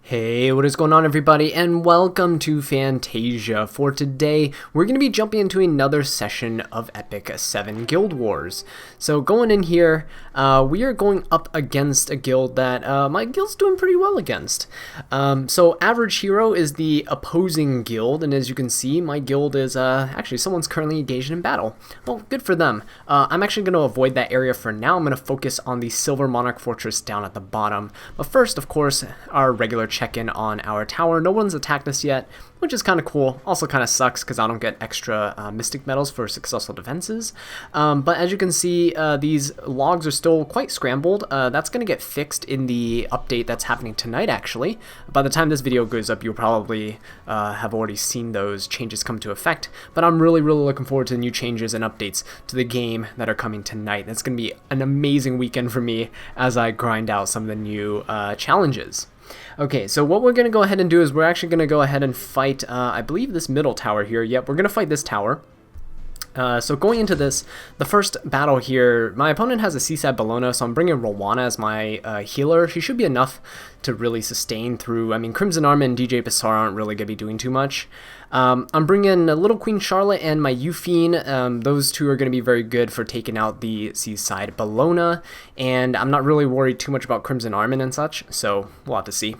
Hey, what is going on everybody, and welcome to Fantasia. For today, we're going to be jumping into another session of Epic 7 Guild Wars. So going in here, we are going up against a guild that my guild's doing pretty well against. So AvgHero is the opposing guild, and as you can see, my guild is, actually someone's currently engaged in battle. Well, good for them. I'm actually going to avoid that area for now. I'm going to focus on the Silver Monarch Fortress down at the bottom. But first, of course, our regular check-in on our tower. No one's attacked us yet, which is kind of cool. Also kind of sucks because I don't get extra mystic medals for successful defenses. But as you can see, these logs are still quite scrambled. That's going to get fixed in the update that's happening tonight, actually. By the time this video goes up, you'll probably have already seen those changes come to effect. But I'm really looking forward to the new changes and updates to the game that are coming tonight. That's going to be an amazing weekend for me as I grind out some of the new challenges. Okay, so what we're going to go ahead and do is we're actually going to go ahead and fight, I believe, this middle tower here. Yep, we're going to fight this tower. So going into this, the first battle here, my opponent has a Seaside Bellona, so I'm bringing Rowana as my healer. She should be enough to really sustain through. I mean, Crimson Arm and DJ Bassar aren't really going to be doing too much. I'm bringing Little Queen Charlotte and my Euphine. Those two are going to be very good for taking out the Seaside Bellona, and I'm not really worried too much about Crimson Armin and such, so we'll have to see.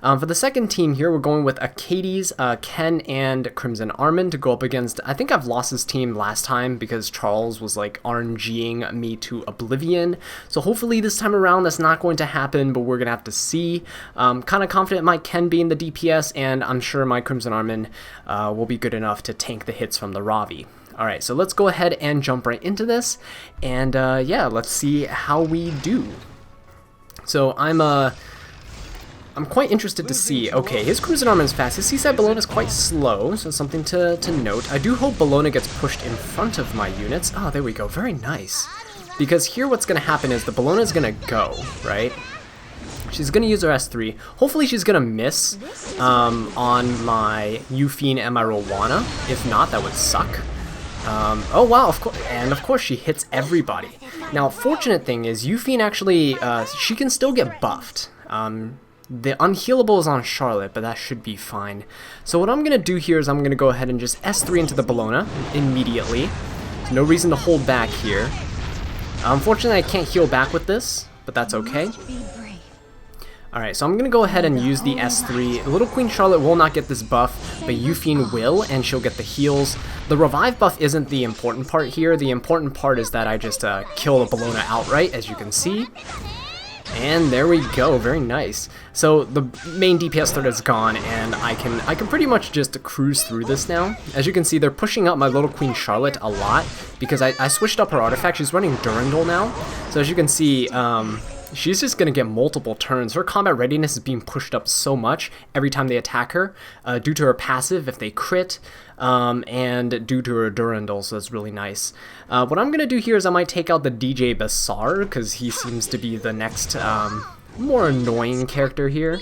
For the second team here, we're going with Acades, Ken, and Crimson Armin to go up against. I think I've lost this team last time because Charles was like RNGing me to oblivion. So hopefully this time around that's not going to happen, but we're going to have to see. Kind of confident my Ken being the DPS, and I'm sure my Crimson Armin will be good enough to tank the hits from the Ravi. Alright, so let's go ahead and jump right into this, and yeah, let's see how we do. So I'm quite interested to see. Okay, his Crimson Armin is fast. His Seaside Bellona is quite slow, so something to note. I do hope Bellona gets pushed in front of my units. Oh, there we go. Very nice. Because here what's going to happen is the Bellona is going to go, right? She's going to use her S3. Hopefully she's going to miss on my Euphine and my Rowana. If not, that would suck. Oh wow, of course she hits everybody. Now, fortunate thing is Euphine actually, she can still get buffed. The unhealable is on Charlotte, but that should be fine. So what I'm going to do here is I'm going to go ahead and just S3 into the Bellona immediately. There's no reason to hold back here. Unfortunately, I can't heal back with this, but that's okay. Alright, so I'm going to go ahead and use the S3. Little Queen Charlotte will not get this buff, but Euphine will, and she'll get the heals. The revive buff isn't the important part here. The important part is that I just kill the Bellona outright, as you can see. And there we go, very nice. So the main DPS threat is gone, and I can pretty much just cruise through this now. As you can see, they're pushing up my Little Queen Charlotte a lot because I switched up her artifact. She's running Durandal now. So as you can see, she's just going to get multiple turns. Her combat readiness is being pushed up so much every time they attack her, due to her passive if they crit, and due to her Durandal, so that's really nice. What I'm going to do here is I might take out the DJ Bassar, because he seems to be the next more annoying character here.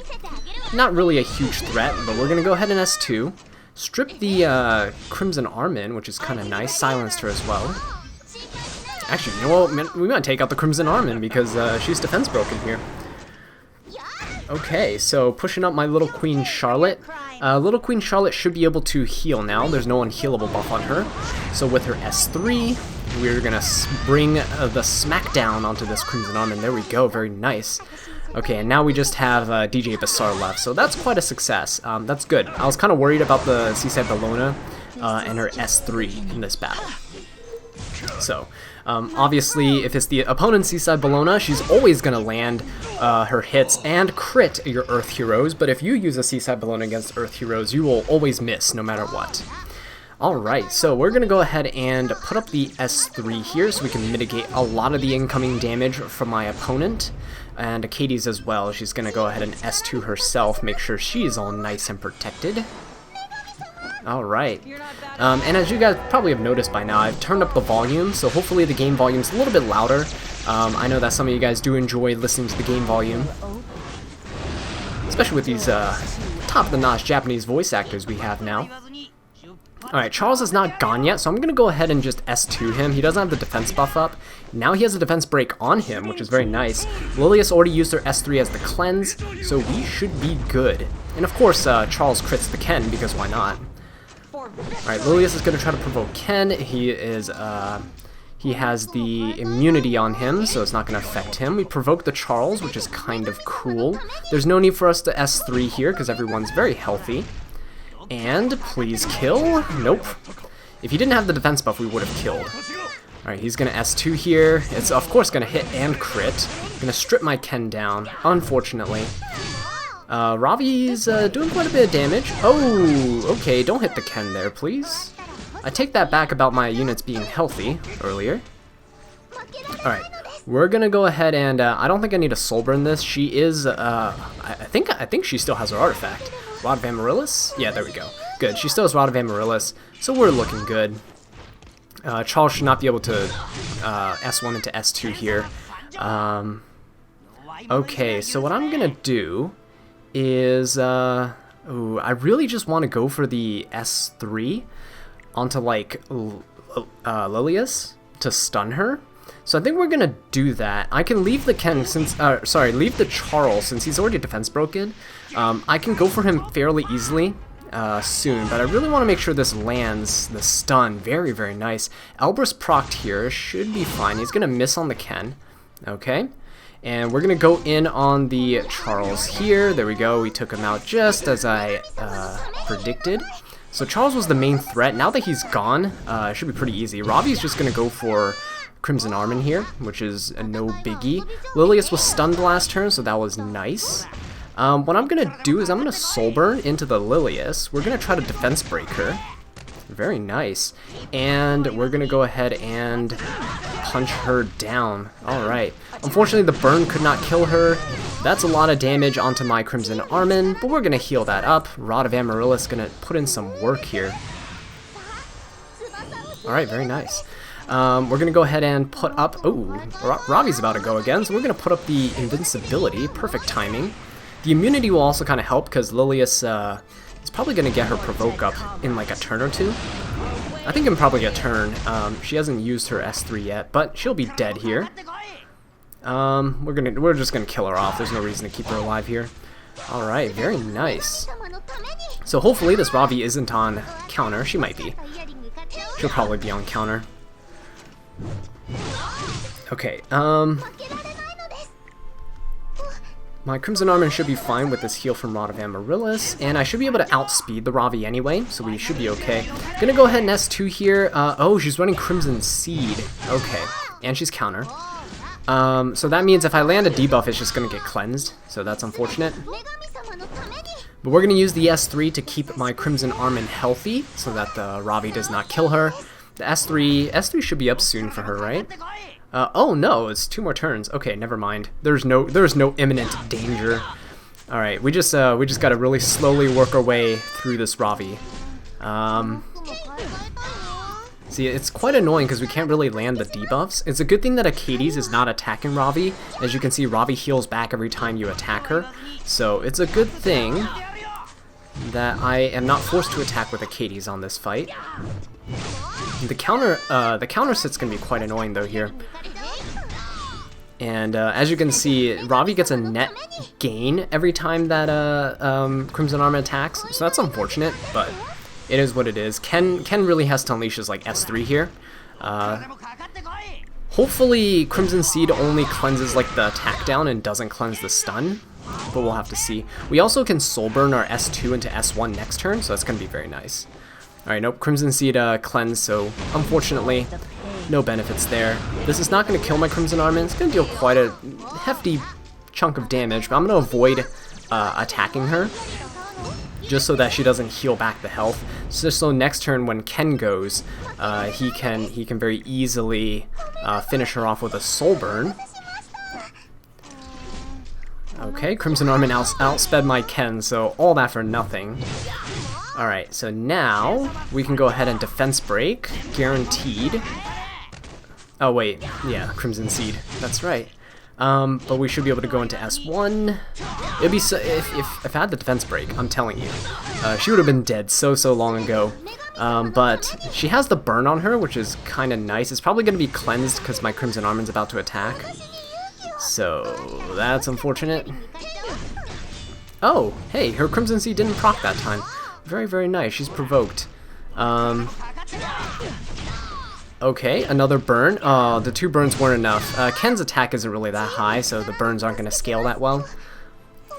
Not really a huge threat, but we're going to go ahead and S2. Strip the Crimson Armin, which is kind of nice. Silenced her as well. Actually, you know what? We might take out the Crimson Armin because she's defense broken here. Okay, so pushing up my Little Queen Charlotte. Little Queen Charlotte should be able to heal now. There's no unhealable buff on her. So with her S3, we're going to bring the smackdown onto this Crimson Armin. There we go, very nice. Okay, and now we just have DJ Bassar left, so that's quite a success. That's good. I was kind of worried about the Seaside Bellona and her S3 in this battle. So, obviously, if it's the opponent's Seaside Bellona, she's always going to land her hits and crit your Earth Heroes, but if you use a Seaside Bellona against Earth Heroes, you will always miss no matter what. Alright, so we're going to go ahead and put up the S3 here so we can mitigate a lot of the incoming damage from my opponent. And Acades as well, she's going to go ahead and S2 herself, make sure she's all nice and protected. Alright, and as you guys probably have noticed by now, I've turned up the volume, so hopefully the game volume's a little bit louder. I know that some of you guys do enjoy listening to the game volume, especially with these top-of-the-notch Japanese voice actors we have now. Alright, Charles is not gone yet, so I'm going to go ahead and just S2 him. He doesn't have the defense buff up. Now he has a defense break on him, which is very nice. Lilius already used her S3 as the cleanse, so we should be good. And of course, Charles crits the Ken, because why not? Alright, Lilius is going to try to provoke Ken. He has the immunity on him, so it's not going to affect him. We provoke the Charles, which is kind of cool. There's no need for us to S3 here, because everyone's very healthy. And please kill. Nope. If he didn't have the defense buff, we would have killed. Alright, he's going to S2 here. It's of course going to hit and crit. Going to strip my Ken down, unfortunately. Ravi's doing quite a bit of damage. Oh, okay, don't hit the Ken there, please. I take that back about my units being healthy earlier. Alright, we're going to go ahead and, I don't think I need a soul burn this. She is, I think she still has her artifact. Rod of Amaryllis? Yeah, there we go. Good, she still has Rod of Amaryllis, so we're looking good. Charles should not be able to S1 into S2 here. Okay, so what I'm gonna do is, ooh, I really just want to go for the S3 onto, like, Lilius to stun her. So I think we're gonna do that. I can leave the Ken since, leave the Charles since he's already defense broken. I can go for him fairly easily soon, but I really want to make sure this lands the stun. Very, very nice. Elbrus procced here should be fine. He's gonna miss on the Ken. Okay, and we're gonna go in on the Charles here. There we go. We took him out just as I predicted. So Charles was the main threat. Now that he's gone, it should be pretty easy. Ravi's just gonna go for Crimson Armin here, which is a no biggie. Lilius was stunned last turn, so that was nice. What I'm going to do is I'm going to Soul Burn into the Lilius. We're going to try to defense break her. Very nice. And we're going to go ahead and punch her down. Alright. Unfortunately, the burn could not kill her. That's a lot of damage onto my Crimson Armin, but we're going to heal that up. Rod of Amaryllis going to put in some work here. Alright, very nice. We're going to go ahead and put up... Oh, Ravi's about to go again, so we're going to put up the invincibility. Perfect timing. The immunity will also kind of help, because Lilius is probably going to get her provoke up in like a turn or two. I think in probably a turn. She hasn't used her S3 yet, but she'll be dead here. We're just going to kill her off. There's no reason to keep her alive here. Alright, very nice. So hopefully this Ravi isn't on counter. She might be. She'll probably be on counter. Okay, my Crimson Armin should be fine with this heal from Rod of Amaryllis, and I should be able to outspeed the Ravi anyway, so we should be okay. Gonna go ahead and S2 here. Oh, she's running Crimson Seed. Okay, and she's counter. So that means if I land a debuff, it's just gonna get cleansed, so that's unfortunate. But we're gonna use the S3 to keep my Crimson Armin healthy, so that the Ravi does not kill her. The S3 should be up soon for her, right? Oh no, it's 2 more turns. Okay, never mind. There's no imminent danger. All right, we just gotta really slowly work our way through this Ravi. See, it's quite annoying because we can't really land the debuffs. It's a good thing that Acades is not attacking Ravi. As you can see, Ravi heals back every time you attack her. So it's a good thing that I am not forced to attack with Acades on this fight. The counter sit's gonna be quite annoying though here. And as you can see, Ravi gets a net gain every time that Crimson Armin attacks, so that's unfortunate, but it is what it is. Ken really has to unleash his like S3 here. Hopefully Crimson Seed only cleanses like the attack down and doesn't cleanse the stun, but we'll have to see. We also can Soul Burn our S2 into S1 next turn, so that's gonna be very nice. Alright, nope, Crimson Seed cleanse, so unfortunately, no benefits there. This is not going to kill my Crimson Armin. It's going to deal quite a hefty chunk of damage, but I'm going to avoid attacking her, just so that she doesn't heal back the health. So next turn when Ken goes, he can very easily finish her off with a Soul Burn. Okay, Crimson Armin outsped my Ken, so all that for nothing. Alright, so now we can go ahead and defense break, guaranteed. Oh wait, yeah, Crimson Seed, that's right. But we should be able to go into S1. It'd be so, if I had the defense break, I'm telling you, she would have been dead so long ago. But she has the burn on her, which is kind of nice. It's probably going to be cleansed because my Crimson Armin's about to attack. So that's unfortunate. Oh, hey, her Crimson Seed didn't proc that time. Very, very nice. She's provoked. Okay, another burn. The 2 burns weren't enough. Ken's attack isn't really that high, so the burns aren't going to scale that well.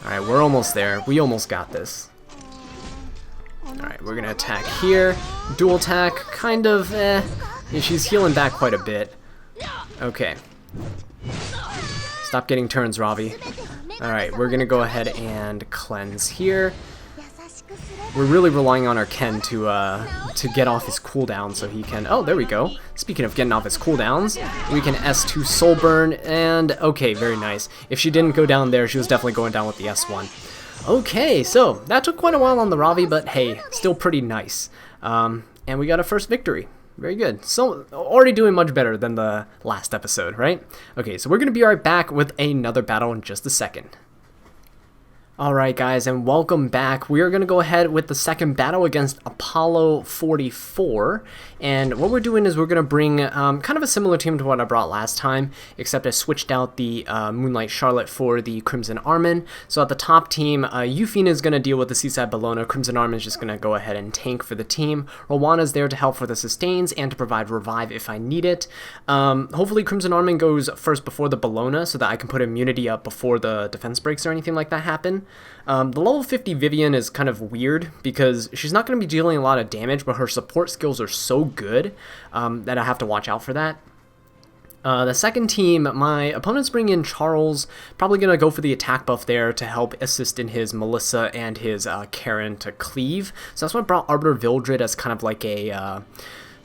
Alright, we're almost there. We almost got this. Alright, we're going to attack here. Dual attack, kind of, Yeah, she's healing back quite a bit. Okay. Stop getting turns, Ravi. Alright, we're going to go ahead and cleanse here. We're really relying on our Ken to get off his cooldown so he can... Oh, there we go. Speaking of getting off his cooldowns, we can S2 Soul Burn, and... Okay, very nice. If she didn't go down there, she was definitely going down with the S1. Okay, so that took quite a while on the Ravi, but hey, still pretty nice. And we got a first victory. Very good. So, already doing much better than the last episode, right? Okay, so we're going to be right back with another battle in just a second. Alright guys, and welcome back. We are going to go ahead with the second battle against Apollo 44, and what we're doing is we're going to bring kind of a similar team to what I brought last time, except I switched out the Moonlight Charlotte for the Crimson Armin. So at the top team, Euphine is going to deal with the Seaside Bellona, Crimson Armin is just going to go ahead and tank for the team. Rowana is there to help for the sustains and to provide revive if I need it. Hopefully Crimson Armin goes first before the Bellona so that I can put immunity up before the defense breaks or anything like that happen. The level 50 Vivian is kind of weird because she's not going to be dealing a lot of damage, but her support skills are so good that I have to watch out for that. The second team, my opponents bring in Charles, probably going to go for the attack buff there to help assist in his Melissa and his Karen to cleave. So that's why I brought Arbiter Vildred as kind of like a...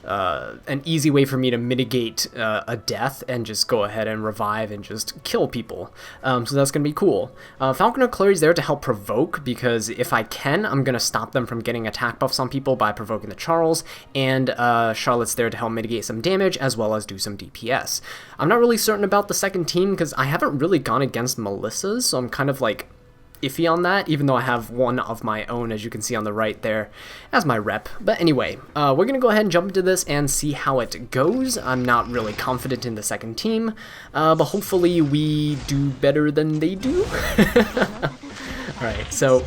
an easy way for me to mitigate a death and just go ahead and revive and just kill people. So that's going to be cool. Falconer Clary's there to help provoke because if I can, I'm going to stop them from getting attack buffs on people by provoking the Charles, and Charlotte's there to help mitigate some damage as well as do some DPS. I'm not really certain about the second team because I haven't really gone against Melissa's, so I'm kind of like iffy on that, even though I have one of my own, as you can see on the right there, as my rep. But anyway, we're going to go ahead and jump into this and see how it goes. I'm not really confident in the second team, but hopefully we do better than they do. Alright, so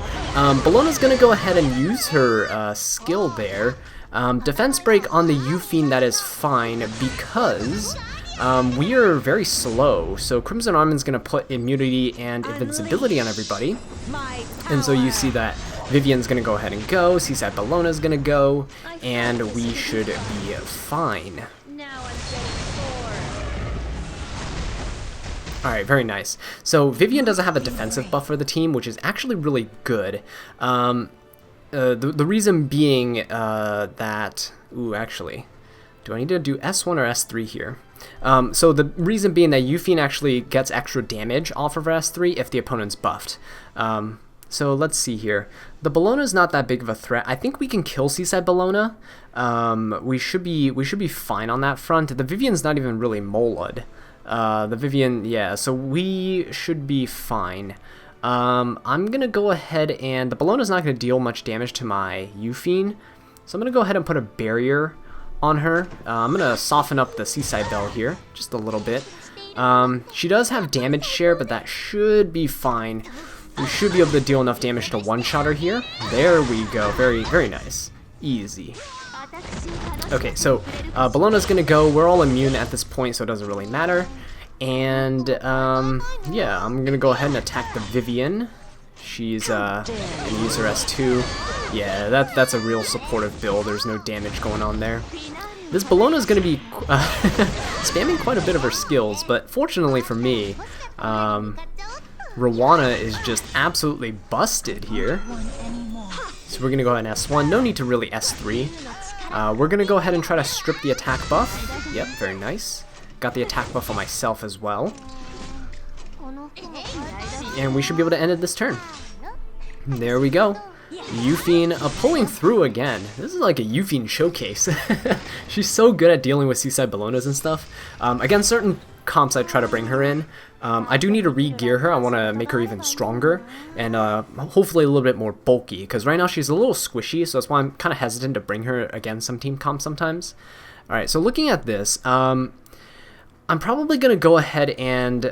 Bellona's going to go ahead and use her skill there. Defense break on the Euphine, that is fine, because... we are very slow, so Crimson Armin's going to put immunity and invincibility on everybody, and so you see that Vivian's going to go ahead and go, Seaside Bellona's going to go, and we should be fine. Alright, very nice. So Vivian doesn't have a defensive buff for the team, which is actually really good. The reason being that... Ooh, actually... Do I need to do S1 or S3 here? So the reason being that Euphine actually gets extra damage off of her S3 if the opponent's buffed. So let's see here. The Bellona's not that big of a threat. I think we can kill Seaside Bellona. We should be fine on that front. The Vivian's not even really Molud. The Vivian, yeah, so we should be fine. I'm gonna go ahead and the Bellona's not gonna deal much damage to my Euphine, so I'm gonna go ahead and put a barrier on her. I'm gonna soften up the Seaside Belle here just a little bit. She does have damage share, but that should be fine. We should be able to deal enough damage to one-shot her here. There we go. Very, very nice. Easy. Okay, so Bellona's gonna go. We're all immune at this point, so it doesn't really matter. And yeah, I'm gonna go ahead and attack the Vivian. She's gonna use her S2. Yeah, that's a real supportive build. There's no damage going on there. This Bellona's going to be spamming quite a bit of her skills, but fortunately for me, Rowana is just absolutely busted here. So we're going to go ahead and S1. No need to really S3. We're going to go ahead and try to strip the attack buff. Yep, very nice. Got the attack buff on myself as well. And we should be able to end it this turn. There we go. Euphine pulling through again. This is like a Euphine showcase. She's so good at dealing with Seaside Bellonas and stuff. Again, certain comps I try to bring her in. I do need to re-gear her. I want to make her even stronger and hopefully a little bit more bulky, because right now she's a little squishy, so that's why I'm kind of hesitant to bring her against some team comp sometimes. Alright, so looking at this, I'm probably going to go ahead and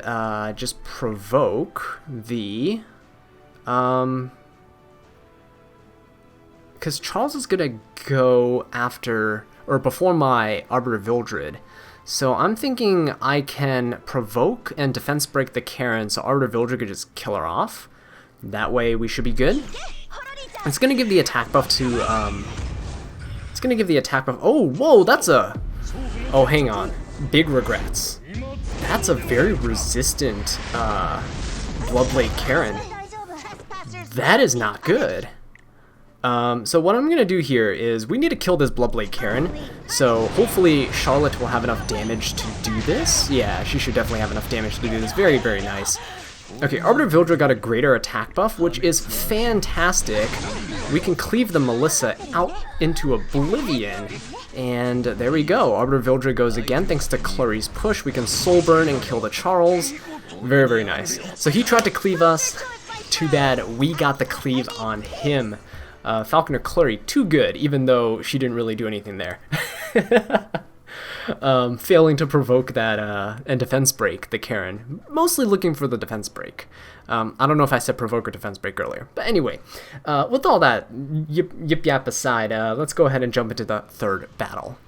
just provoke the... because Charles is going to go after, or before my Arbiter Vildred. So I'm thinking I can provoke and defense break the Karen, so Arbiter Vildred could just kill her off. That way we should be good. It's going to give the attack buff to, it's going to give the attack buff, oh, whoa, that's a, oh, hang on, big regrets. That's a very resistant, Bloodblade Karen. That is not good. So what I'm going to do here is we need to kill this Bloodblade Karen, so hopefully Charlotte will have enough damage to do this. Yeah, she should definitely have enough damage to do this. Very, very nice. Okay, Arbiter Vildred got a greater attack buff, which is fantastic. We can cleave the Melissa out into oblivion, and there we go. Arbiter Vildred goes again thanks to Clurry's push. We can Soul Burn and kill the Charles. Very, very nice. So he tried to cleave us. Too bad we got the cleave on him. Falconer Clurry, too good, even though she didn't really do anything there. Failing to provoke that and defense break the Karen. Mostly looking for the defense break. I don't know if I said provoke or defense break earlier. But anyway, with all that yip yap aside, let's go ahead and jump into the third battle.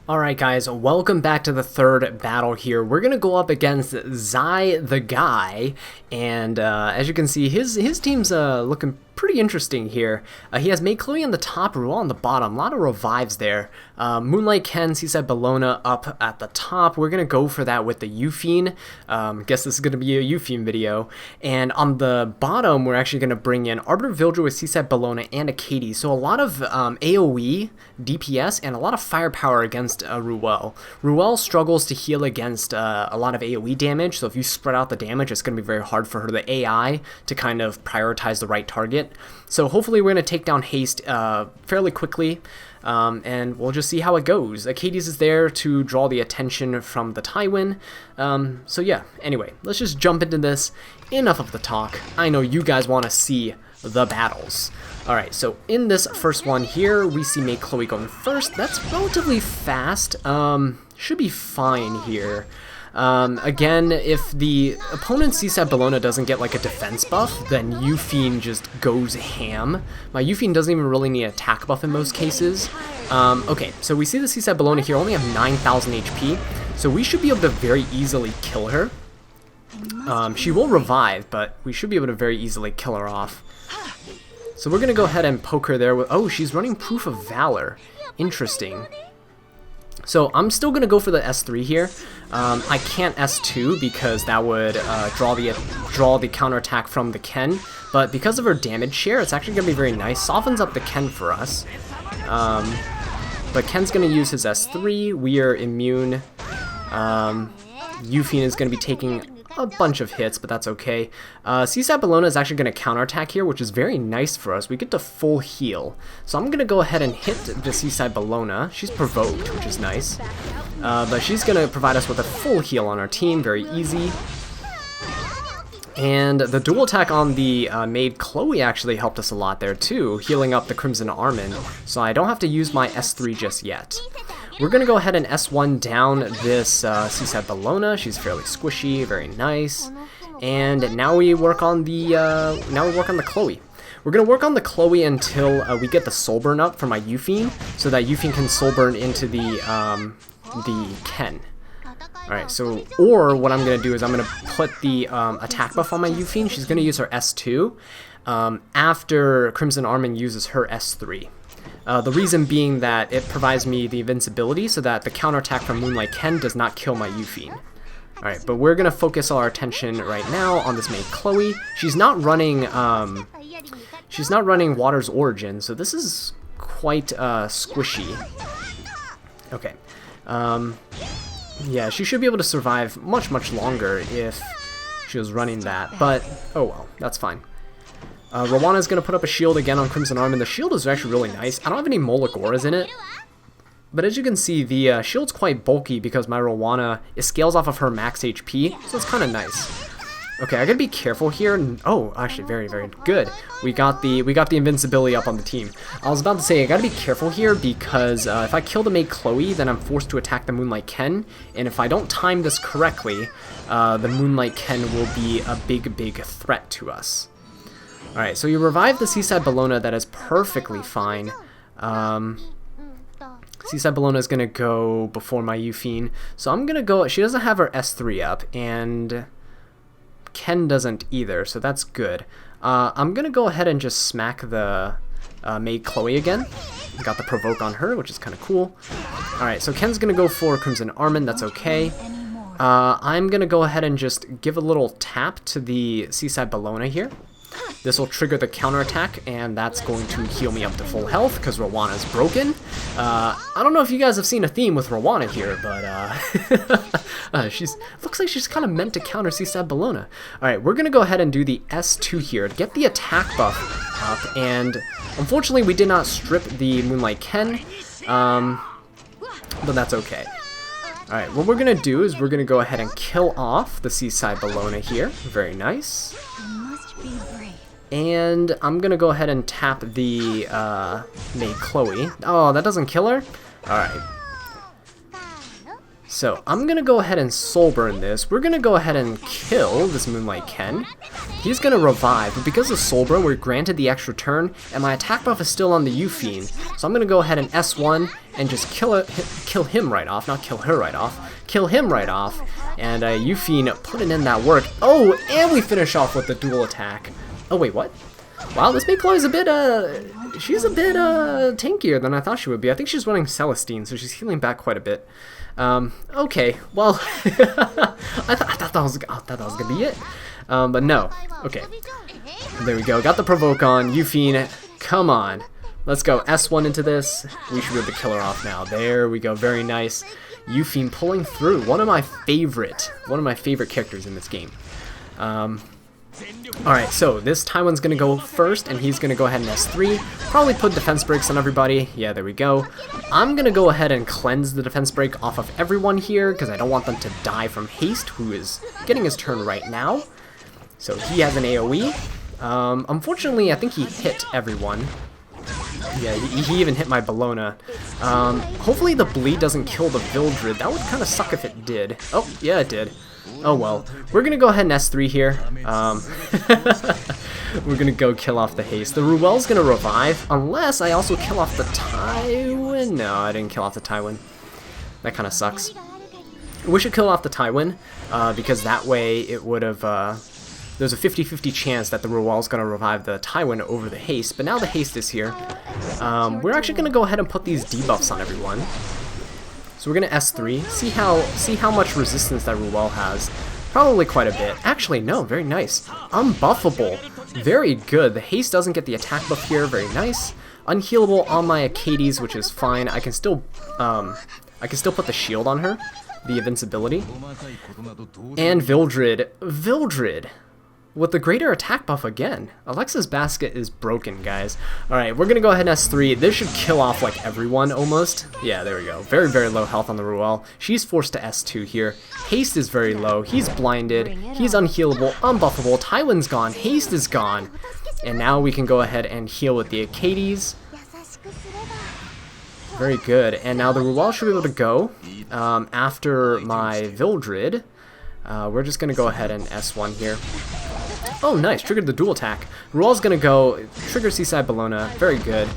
Alright guys, welcome back to the third battle here. We're going to go up against Zai the Guy, and as you can see, his team's looking pretty interesting here. He has Maid Chloe on the top, Ruel on the bottom. A lot of revives there. Moonlight Ken, Seaside Bellona up at the top. We're going to go for that with the Euphine. Guess this is going to be a Euphine video. And on the bottom, we're actually going to bring in Arbiter Vildred with Seaside Bellona and a Katie. So a lot of AoE, DPS, and a lot of firepower against Ruel. Ruel struggles to heal against a lot of AoE damage, so if you spread out the damage, it's going to be very hard for her, the AI, to kind of prioritize the right target. So hopefully we're going to take down Haste fairly quickly, and we'll just see how it goes. Acades is there to draw the attention from the Tywin. So yeah, anyway, let's just jump into this. Enough of the talk. I know you guys want to see the battles. Alright, so in this first one here, we see Maid Chloe going first. That's relatively fast. Should be fine here. Again, if the opponent's Seaside Bellona doesn't get like a defense buff, then Euphine just goes ham. My Euphine doesn't even really need an attack buff in most cases. Okay, so we see the Seaside Bellona here only have 9,000 HP, so we should be able to very easily kill her. She will revive, but we should be able to very easily kill her off. So we're going to go ahead and poke her there with... Oh, she's running Proof of Valor. Interesting. So I'm still going to go for the S3 here. I can't S2 because that would draw the counterattack from the Ken. But because of her damage share, it's actually going to be very nice. Softens up the Ken for us. But Ken's going to use his S3. We are immune. Euphine is going to be taking a bunch of hits, but that's okay. Seaside Bellona is actually going to counterattack here, which is very nice for us. We get to full heal. So I'm going to go ahead and hit the Seaside Bellona. She's provoked, which is nice. But she's going to provide us with a full heal on our team. Very easy. And the dual attack on the Maid Chloe actually helped us a lot there too, healing up the Crimson Armin. So I don't have to use my S3 just yet. We're going to go ahead and S1 down this Seaside Bellona. She's fairly squishy, very nice. And now we work on the Chloe. We're going to work on the Chloe until we get the Soul Burn up for my Euphine, so that Euphine can Soul Burn into the Ken. Alright, so, or what I'm going to do is I'm going to put the attack buff on my Euphine. She's going to use her S2 after Crimson Armin uses her S3. The reason being that it provides me the invincibility so that the counterattack from Moonlight Ken does not kill my Euphine. Alright, but we're going to focus all our attention right now on this Maid Chloe. She's not running Water's Origin, so this is quite squishy. Okay. Yeah, she should be able to survive much, much longer if she was running that, but oh well, that's fine. Rowana's going to put up a shield again on Crimson Armin. The shield is actually really nice. I don't have any Moloch Auras in it, But as you can see, the shield's quite bulky because my Rowana, it scales off of her max HP, so it's kind of nice. Okay, I gotta be careful here. Oh, actually, very, very good. We got the invincibility up on the team. I was about to say I gotta be careful here because if I kill the maid Chloe, then I'm forced to attack the Moonlight Ken, and if I don't time this correctly, the Moonlight Ken will be a big, big threat to us. All right, so you revive the Seaside Bellona. That is perfectly fine. Seaside Bellona is gonna go before my Euphine, so I'm gonna go. She doesn't have her S3 up, and Ken doesn't either, so that's good. I'm gonna go ahead and just smack the maid Chloe again. Got the provoke on her, which is kind of cool. Alright, so Ken's gonna go for Crimson Armin, that's okay. I'm gonna go ahead and just give a little tap to the Seaside Bellona here. This will trigger the counterattack, and that's going to heal me up to full health because Rowana is broken. I don't know if you guys have seen a theme with Rowana here, but looks like she's kind of meant to counter Seaside Bellona. Alright, we're going to go ahead and do the S2 here to get the attack buff up, and unfortunately we did not strip the Moonlight Ken, but that's okay. Alright, what we're going to do is we're going to go ahead and kill off the Seaside Bellona here. Very nice. And I'm gonna go ahead and tap the maid Chloe. Oh, that doesn't kill her? Alright. So I'm gonna go ahead and soul burn this. We're gonna go ahead and kill this Moonlight Ken. He's gonna revive, but because of soul burn, we're granted the extra turn, and my attack buff is still on the Euphine. So I'm gonna go ahead and S1 and just kill him right off, not kill her right off. Kill him right off, and Euphine putting in that work. Oh, and we finish off with the dual attack. Oh wait, what? Wow, this maid Chloe's a bit, she's a bit, tankier than I thought she would be. I think she's running Celestine, so she's healing back quite a bit. Okay, well, I thought that was gonna be it. But no. Okay. There we go. Got the provoke on. Euphine, come on. Let's go. S1 into this. We should be able to kill her off now. There we go. Very nice. Euphine pulling through. One of my favorite characters in this game. Alright, so this Taiwan's gonna go first, and he's gonna go ahead and S3. Probably put defense breaks on everybody. Yeah, there we go. I'm gonna go ahead and cleanse the defense break off of everyone here, because I don't want them to die from haste, who is getting his turn right now. So he has an AoE. Unfortunately, I think he hit everyone. Yeah, he even hit my Bellona. Hopefully the bleed doesn't kill the Vildred. That would kind of suck if it did. Oh, yeah, it did. Oh well. We're gonna go ahead and S3 here. We're gonna go kill off the haste. The Ruel's gonna revive, unless I also kill off the Tywin. No, I didn't kill off the Tywin. That kind of sucks. We should kill off the Tywin, because that way it would have... there's a 50-50 chance that the Ruel's gonna revive the Tywin over the haste, but now the haste is here. We're actually gonna go ahead and put these debuffs on everyone. So we're gonna S3, see how much resistance that Ruel has. Probably quite a bit. Actually, no, very nice. Unbuffable. Very good. The haste doesn't get the attack buff here, very nice. Unhealable on my Acades, which is fine. I can still put the shield on her, the invincibility. And Vildred. With the greater attack buff again. Alexa's basket is broken, guys. Alright, we're gonna go ahead and S3. This should kill off, like, everyone, almost. Yeah, there we go. Very, very low health on the Ruel. She's forced to S2 here. Haste is very low. He's blinded. He's unhealable, unbuffable. Tywin's gone. Haste is gone. And now we can go ahead and heal with the Acades. Very good. And now the Ruel should be able to go. After my Vildred, we're just gonna go ahead and S1 here. Oh, nice. Triggered the dual attack. Ruel's gonna go trigger Seaside Bellona. Very good.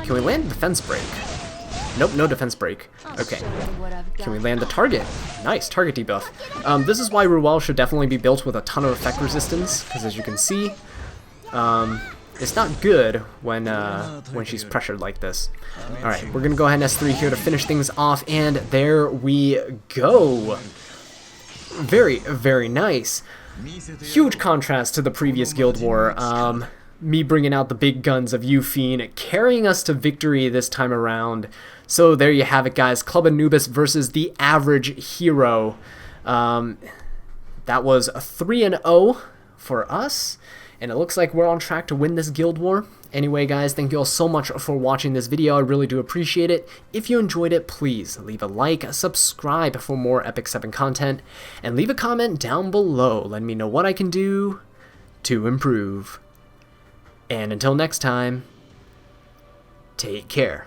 Can we land defense break? Nope, no defense break. Okay. Can we land the target? Nice, target debuff. This is why Ruel should definitely be built with a ton of effect resistance, because as you can see, it's not good when she's pressured like this. Alright, we're gonna go ahead and S3 here to finish things off, and there we go. Very, very nice. Huge contrast to the previous Guild War. Me bringing out the big guns of Euphine, carrying us to victory this time around. So there you have it, guys. ClubAnubis versus the AvgHero. That was a 3-0 for us. and it looks like we're on track to win this guild war. Anyway, guys, thank you all so much for watching this video. I really do appreciate it. If you enjoyed it, please leave a like, subscribe for more Epic 7 content, and leave a comment down below. Let me know what I can do to improve. And until next time, take care.